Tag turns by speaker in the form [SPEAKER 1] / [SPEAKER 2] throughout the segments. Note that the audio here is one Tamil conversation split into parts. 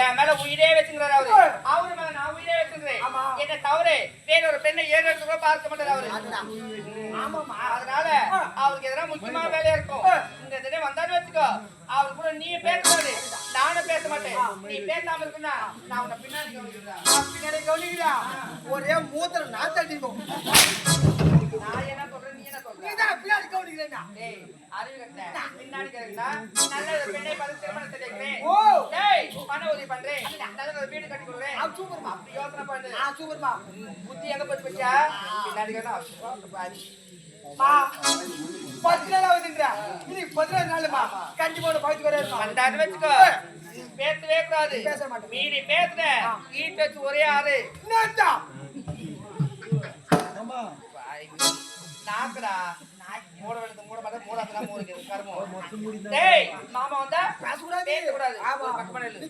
[SPEAKER 1] என் மேல உயிரே வச்சுக்கிறாரு அவரு. அவரு மேல நான் உயிரே வச்சுக்கிறேன். என்ன தவறு வேற ஒரு பெண்ணை ஏழு எடுத்து கூட பார்க்க மாட்டாரு அவரு. அதனால அவருக்கு எதனா முக்கியமான வேலையா இருக்கும். இந்த தினம் வந்தாலும் வச்சுக்கோ, அவரு கூட நீ பேசக்கூடாது, நானும் பேச மாட்டேன். நீ பேசாம இருக்குன்னா நான் உன்னை பின்னாடி கவனிக்கிறேன்.
[SPEAKER 2] ஒரே மூத்திர நான் தட்டிப்போம்.
[SPEAKER 1] நான் என்ன சொல்றேன், நீ என்ன சொல்ற?
[SPEAKER 2] பின்னாடி கவனிக்கிறேன்.
[SPEAKER 1] அறிவு கட்ட பின்னாடி கேக்குறா. நல்ல ஒரு பெண்ணை பார்த்து திருமணம் செய்கிறேன்.
[SPEAKER 2] ஓ
[SPEAKER 1] டேய் பண உதவி பண்றேன், நல்ல ஒரு வீடு கட்டி கொடுறேன்.
[SPEAKER 2] சூப்பர்மா.
[SPEAKER 1] அப்படி யோசனை பண்ணு.
[SPEAKER 2] சூப்பர்மா.
[SPEAKER 1] புத்தி எங்க போய் போச்சா? பின்னாடி கேட்டா பாதி.
[SPEAKER 2] மா 10 நாள் ஆகுதுன்றா. நீ 14 நாளுமா கண்டிப்பா பாத்து வரேன்.
[SPEAKER 1] வந்தாரு வச்சுக்கோ, பேசவே கூடாது.
[SPEAKER 2] பேச மாட்டேன்.
[SPEAKER 1] மீறி பேசுற வீட்டு வச்சு ஒரே ஆளு
[SPEAKER 2] என்னடா அம்மா
[SPEAKER 1] நாக்குடா. மூட வேண்டியது மூட மாட்டா, மூடாதா மூடுது கர்மம். டேய் மாமா வந்தா
[SPEAKER 2] பேசக்கூடாது.
[SPEAKER 1] பேசக்கூடாது.
[SPEAKER 2] ஆமா.
[SPEAKER 1] பக்கமா நில்லு.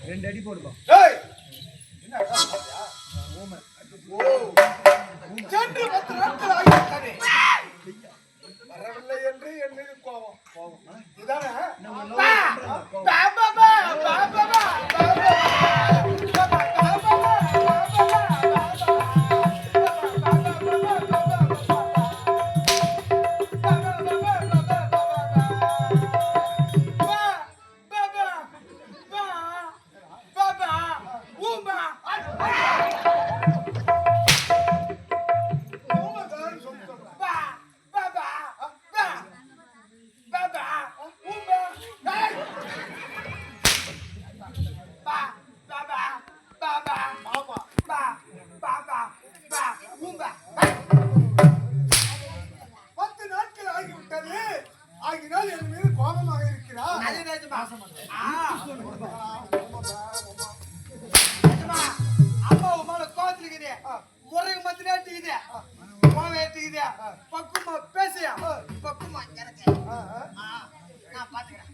[SPEAKER 2] ரெண்டு அடி போடுப்பா. சென்று 10 நாட்கள் ஆகிவிட்டது. வரவில்லை என்று என் மீது கோபம். இதானே பக்குமா பேசியா பக்குமா எனக்கு நான் பாத்துக்கிறேன்.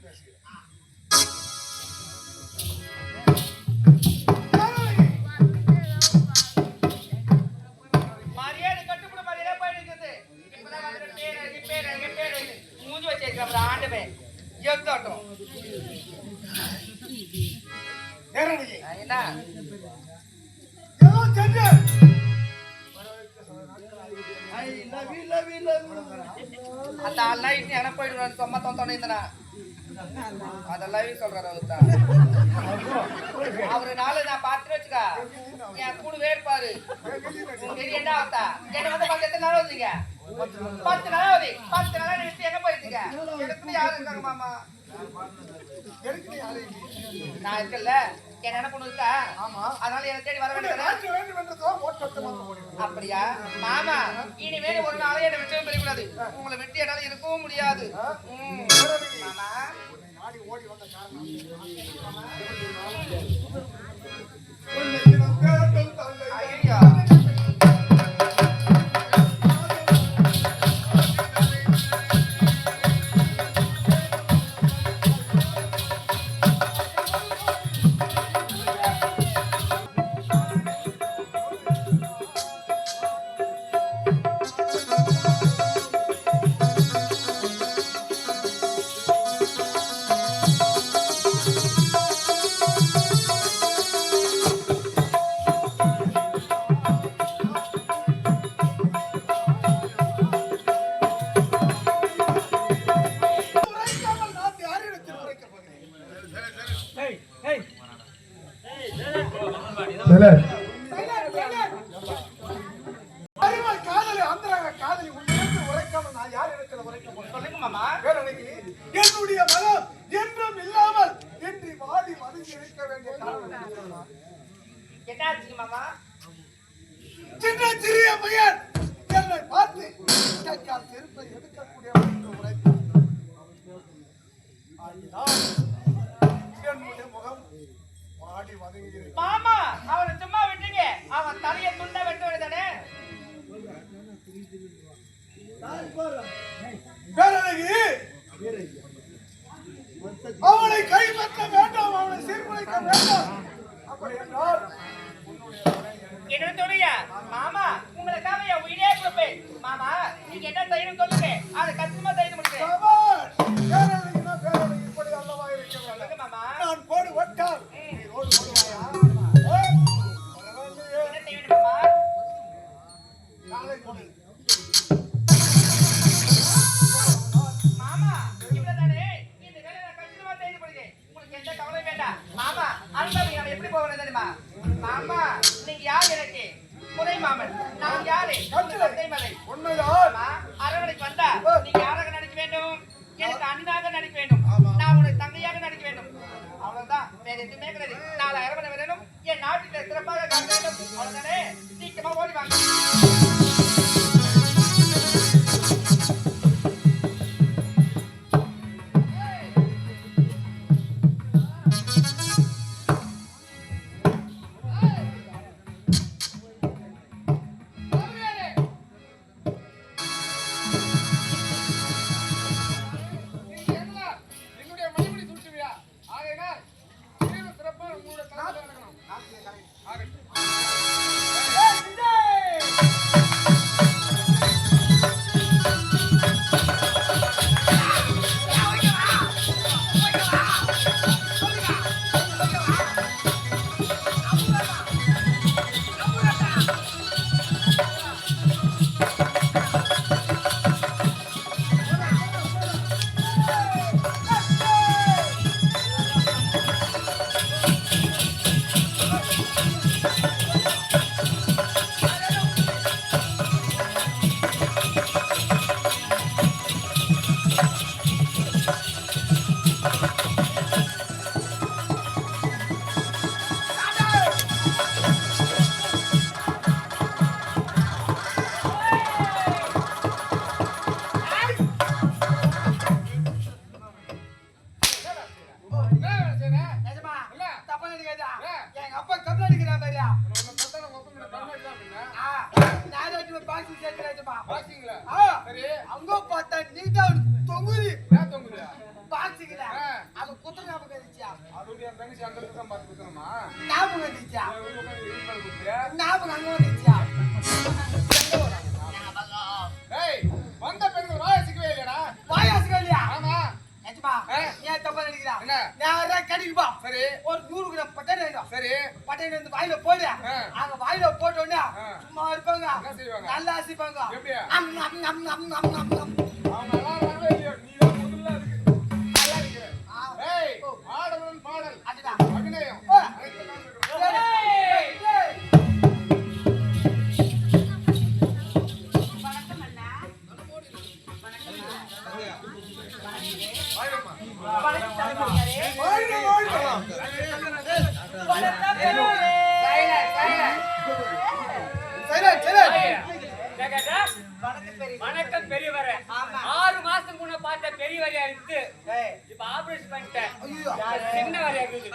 [SPEAKER 1] மரியாதை கட்டுப்பட மரியாதை போயிடுது. இப்பதான் வந்து பேர் மூஞ்சி வச்சிருக்க ஆண்டவே எத்தாட்டம் என்ன அந்த லைட் எனக்கு போயிடுவான்னு சும்மா தோணி இருந்தா அதெல்லாம் சொல்றாரு அவரு நாள் நான் பார்த்து வச்சுக்கா என் கூடவே இருப்பாரு. என்ன ஆகுதா என்ன வந்து பக்கத்து எத்தனை நாள் வந்தீங்க? 10 நாள் ஆகுது. 10 நாளா நிறுத்தி எங்க போயிருந்தீங்க? எனக்கு யாரு இருக்காங்க மாமா? நான் இருக்கல என் நினைப்பு இருக்கா? அதனால என்ன தேடி வர வேண்டியது. அப்படியா மாமா? இனிமேல் ஒரு நாளே என்னை விட்டு பெறக்கூடாது. உங்களை விட்டு என்னால இருக்கவும் முடியாது. மாமா
[SPEAKER 2] ஓடி வந்த காரணம்
[SPEAKER 1] ஐயா
[SPEAKER 2] என்னுடைய மனம் என்றும் இல்லாமல் என்று வாடி வதங்கி இருக்க வேண்டிய காரணம்
[SPEAKER 1] என்ன ஆச்சுங்க மாமா?
[SPEAKER 2] சின்ன சிறிய பையன் என்னை பார்த்து கைக்கால் செருப்பை எடுக்கக்கூடிய என்னுடைய முகம் வாடி வதங்குகிறது.
[SPEAKER 1] மாமா அவனை சும்மா விட்டுங்க. அவன் தலைய துண்டா வெட்ட வேண்டியதானே?
[SPEAKER 2] பேரழகி அவனை கைப்பற்ற வேண்டாம், அவனை சீர்குலைக்க வேண்டாம். அப்படி என்றால்
[SPEAKER 1] என்னோட தொழில மாமா உங்களுக்காக என் உயிரே கொடுப்பேன். மாமா நீங்க என்ன தைரியம் சொல்லுங்க, அதை கஷ்டமா தைரியம் முடிக்கிறேன்.
[SPEAKER 2] பேரழகினா பேரழகி இப்படி அல்லவா இருக்கிறாங்க.
[SPEAKER 1] மாமா
[SPEAKER 2] நான் போடு வட்டால் நீ ரோடு போடுவாயா?
[SPEAKER 1] என்ன செய்யணும் மாமா?
[SPEAKER 2] நாளை போடு.
[SPEAKER 1] மாமா இவ்வளவுதானே, இந்த வேலை நான் கஷ்டமா தைரியம் முடிக்கிறேன். உங்களுக்கு எந்த கவலை வேண்டாம். மாமா அன்பாவி நம்ம எப்படி போகணும் தெரியுமா? மாமா நீங்க யார் எனக்கு? முறை மாமன். நான் யாரு? தந்தை மலை.
[SPEAKER 2] உண்மைதான்.
[SPEAKER 1] அரவணைக்கு வந்தா நீங்க யாராக நடிக்க வேண்டும்? எனக்கு அண்ணனாக நடிக்க வேண்டும். நான் உனக்கு தங்கையாக நடிக்க வேண்டும். அவ்வளவுதான், வேற எதுவுமே கிடையாது. நாலு அரவணை வரணும், என் நாட்டில் சிறப்பாக காட்ட வேண்டும். அவ்வளவுதானே, சீக்கிரமா ஓடி வாங்க.
[SPEAKER 2] அங்க பார்த்தா நீட்டா தொங்குதி பாத்துக்கிட்ட அது குத்துற ஞாபகம் இருந்துச்சா? ஞாபகம் இருந்துச்சா? ஞாபகம் அங்க வந்துச்சா?
[SPEAKER 3] வந்த பெண்கள் வாயசிக்கவே இல்லையா?
[SPEAKER 2] வாயாசுகள் இல்லையா?
[SPEAKER 3] ஆமா.
[SPEAKER 2] நிஜமா? ஏன் தப்பா நினைக்கிறா?
[SPEAKER 3] என்ன?
[SPEAKER 2] நேரா கடிக்குப்பா.
[SPEAKER 3] சரி.
[SPEAKER 2] ஒரு 100 கிராம் பட்டாணி வேணும்.
[SPEAKER 3] சரி.
[SPEAKER 2] பட்டாணி வந்து வாயில போடு. அங்க வாயில போட்ட உடனே சும்மா இருப்பாங்க.
[SPEAKER 3] என்ன செய்வாங்க?
[SPEAKER 2] நல்லா அசிப்பாங்க.
[SPEAKER 3] எப்படியா?
[SPEAKER 2] அம் அம் அம் அம் அம் அம் அம்.
[SPEAKER 3] அவங்க நல்லா இருக்காங்களோ இல்லையோ, நீதான் முதல்ல இருக்கு. நல்லா இருக்கிற. ஏய், ஆடவன் பாடல்.
[SPEAKER 2] அதுதான்.
[SPEAKER 3] அபிநயம். அனைத்து நாள் இருக்கிறோம்.
[SPEAKER 1] வணக்கம் பெரியவரே. 6 மாசத்துக்கு முன்ன பார்த்த பெரியவரையா இருந்து இப்ப ஆபரேஷன் பண்ணிட்டேன். சின்ன வரையா இருக்குது.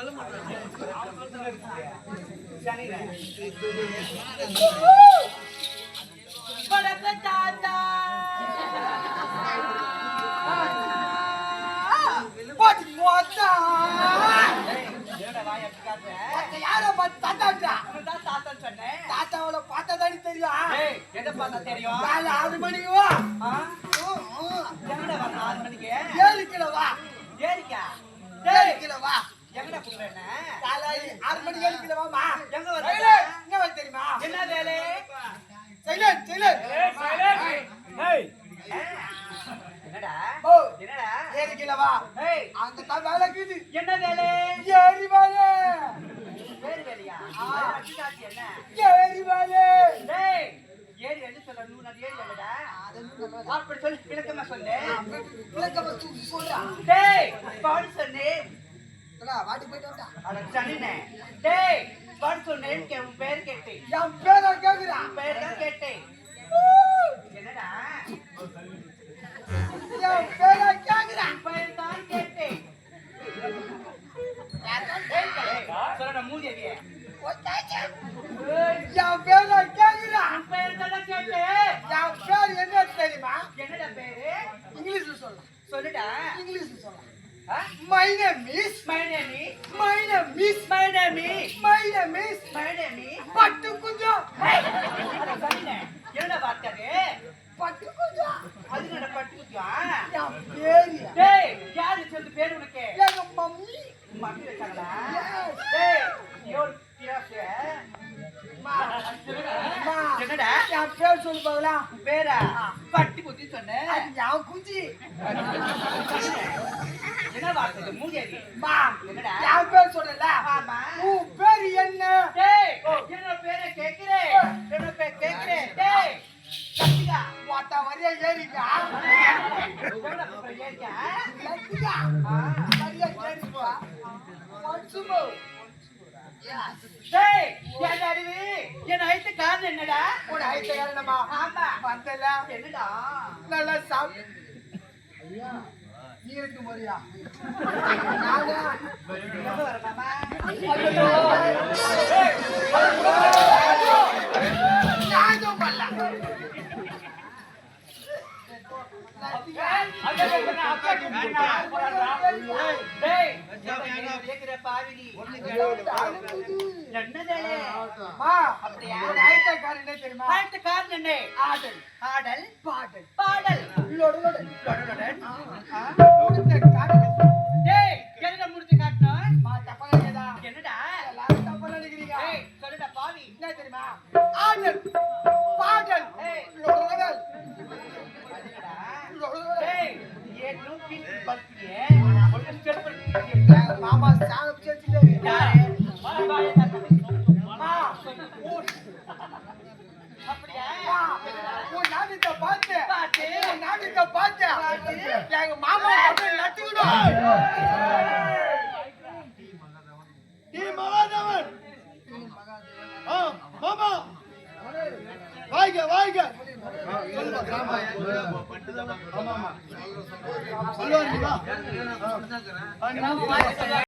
[SPEAKER 1] வணக்கம் தாத்தா.
[SPEAKER 2] போச்சு மொத்தா. யாரோ பார்த்து தாத்தாட்டா.
[SPEAKER 1] தாத்தான்னு சொன்னேன்.
[SPEAKER 2] தாத்தாவோட பார்த்ததானே தெரியும்.
[SPEAKER 1] எதை பார்த்தா தெரியும்?
[SPEAKER 2] காலை 6 மணிக்கு வா.
[SPEAKER 1] எங்கடா வரணும் 6 மணிக்கு?
[SPEAKER 2] 7 கிலோ வா.
[SPEAKER 1] ஏரிக்கா
[SPEAKER 2] 7 கிலோ வா.
[SPEAKER 1] எங்கடா புடுறேன்?
[SPEAKER 2] காலை 6 மணிக்கு 7 கிலோ வாமா.
[SPEAKER 1] எங்க வர?
[SPEAKER 2] என்ன வேலை தெரியுமா?
[SPEAKER 1] என்ன வேலை?
[SPEAKER 2] Silent silent.
[SPEAKER 1] என்னடா?
[SPEAKER 2] ஓ
[SPEAKER 1] என்னடா?
[SPEAKER 2] 7 கிலோ வா.
[SPEAKER 1] ஏய்
[SPEAKER 2] அங்க தான் வேலை இருக்குது.
[SPEAKER 1] என்ன வேலை?
[SPEAKER 2] ஏறி வேலை.
[SPEAKER 1] வேறு வேலையா? அடிச்சாச்சு என்ன?
[SPEAKER 2] ஏறி வேலை.
[SPEAKER 1] டேய் ஏரி என்ன சொல்ற? நீ நான் ஏரி வேலைடா. அப்படி சொல்லி விளக்கமா சொல்லு.
[SPEAKER 2] விளக்கமா சொல்றா.
[SPEAKER 1] டேய் பாடு சொல்லு.
[SPEAKER 2] வாட்டி போயிட்டு வந்தா
[SPEAKER 1] அட சனினே டேய் பாடு சொன்னேன் உன் பேர் கேட்டேன்
[SPEAKER 2] என் பேரை கேக்குறா
[SPEAKER 1] பேர் தான் கேட்டேன் என்னடா
[SPEAKER 2] என் பேரை கேக்குறா
[SPEAKER 1] பேர் தான் கேட்டேன் சொல்ற மூஞ்சியே
[SPEAKER 2] என் பேரை கேக்குறா
[SPEAKER 1] பேர் தான் கேட்டேன்
[SPEAKER 2] என் பேர் என்ன தெரியுமா
[SPEAKER 1] என்னடா பேரு
[SPEAKER 2] இங்கிலீஷ்ல சொல்லலாம்
[SPEAKER 1] சொல்லுடா
[SPEAKER 2] இங்கிலீஷ்ல சொல்லலாம் My name is
[SPEAKER 1] my name is
[SPEAKER 2] பட்டு குஞ்சம்
[SPEAKER 1] அட சனினே என்னடா வார்த்தை
[SPEAKER 2] பட்டு குஞ்சம்
[SPEAKER 1] அது என்னடா பட்டுக்குச்சா
[SPEAKER 2] என் பேரு
[SPEAKER 1] டேய் யாரு சொல்லு பேர் உனக்கு
[SPEAKER 2] எங்க மம்மி
[SPEAKER 1] மம்மி வச்சாங்களா
[SPEAKER 2] Yes.
[SPEAKER 1] டேய் யோர் பியாசே என்னடா
[SPEAKER 2] என் பேர் சொல்லு பாக்கலாம்
[SPEAKER 1] உன் பேரா பட்டி குத்தி சொன்னேன்
[SPEAKER 2] அது என் குஞ்சு
[SPEAKER 1] என்ன வார்த்தை மூஞ்சேரி
[SPEAKER 2] மா
[SPEAKER 1] என்னடா
[SPEAKER 2] என் பேர் சொல்லல
[SPEAKER 1] ஆமா
[SPEAKER 2] உன் பேர் என்ன
[SPEAKER 1] டேய் என்னோட பேரை கேக்குறேன் என்னோட பேர் கேக்குறேன் டேய் லத்திகா
[SPEAKER 2] வாட்ட வரைய ஏறிக்கா
[SPEAKER 1] என்னோட பேர் ஏறியா
[SPEAKER 2] லத்திகா வரைய ஏறிக்கா ஒன்சுமோ
[SPEAKER 1] டேய் என்ன அறிவு என் ஐத்து காரணம் என்னடா
[SPEAKER 2] உன் ஹைட் ஏறணுமா
[SPEAKER 1] ஆமா
[SPEAKER 2] வந்தல
[SPEAKER 1] என்னடா
[SPEAKER 2] நல்லா சாப்பிட்டு நீ இருக்கு மரியா நானா
[SPEAKER 1] எங்க வர மாமா
[SPEAKER 2] நானும் பல்ல
[SPEAKER 1] டேய் கேக்குற பாவினி என்னதே
[SPEAKER 2] மா
[SPEAKER 1] அப்படியா
[SPEAKER 2] உன் ஹைட் காரணம் என்ன தெரியுமா
[SPEAKER 1] ஐத்து காரணம் என்ன
[SPEAKER 2] ஆடல்
[SPEAKER 1] ஆடல்
[SPEAKER 2] பாடல்
[SPEAKER 1] பாடல்
[SPEAKER 2] லொடு லொடு
[SPEAKER 1] லொடலொடன்
[SPEAKER 2] லொடு காடல்
[SPEAKER 1] டேய் என்ன முடிச்சு காட்டணும்
[SPEAKER 2] மா தப்பா நினைக்கிறதா
[SPEAKER 1] என்னடா
[SPEAKER 2] எல்லாரும் தப்பா நினைக்கிறீங்க
[SPEAKER 1] டேய் சொல்லுடா பாவி
[SPEAKER 2] என்ன தெரியுமா ஆடல் பாடல்
[SPEAKER 1] ஏய்.
[SPEAKER 2] லொடலொடல்
[SPEAKER 1] என்னடா
[SPEAKER 2] லொடலொடல்
[SPEAKER 1] டேய் ஏனோ பின் பல்பியே ஒரு ஸ்டெப் பண்ணி
[SPEAKER 2] எங்க மாமா சாணம் சேர்த்துட்டாரு
[SPEAKER 1] யாரு
[SPEAKER 2] மா
[SPEAKER 1] அப்படியா
[SPEAKER 2] உன் நாட்டுக்கு பார்த்து
[SPEAKER 1] பாத்து
[SPEAKER 2] உன் நாட்டுக்கு பார்த்து எங்க மாமா அப்படியே நட்டுக்கணும்
[SPEAKER 3] நீ மகாதேவன் மாமா வாய்க வாய்க சொல்லுவாங்களா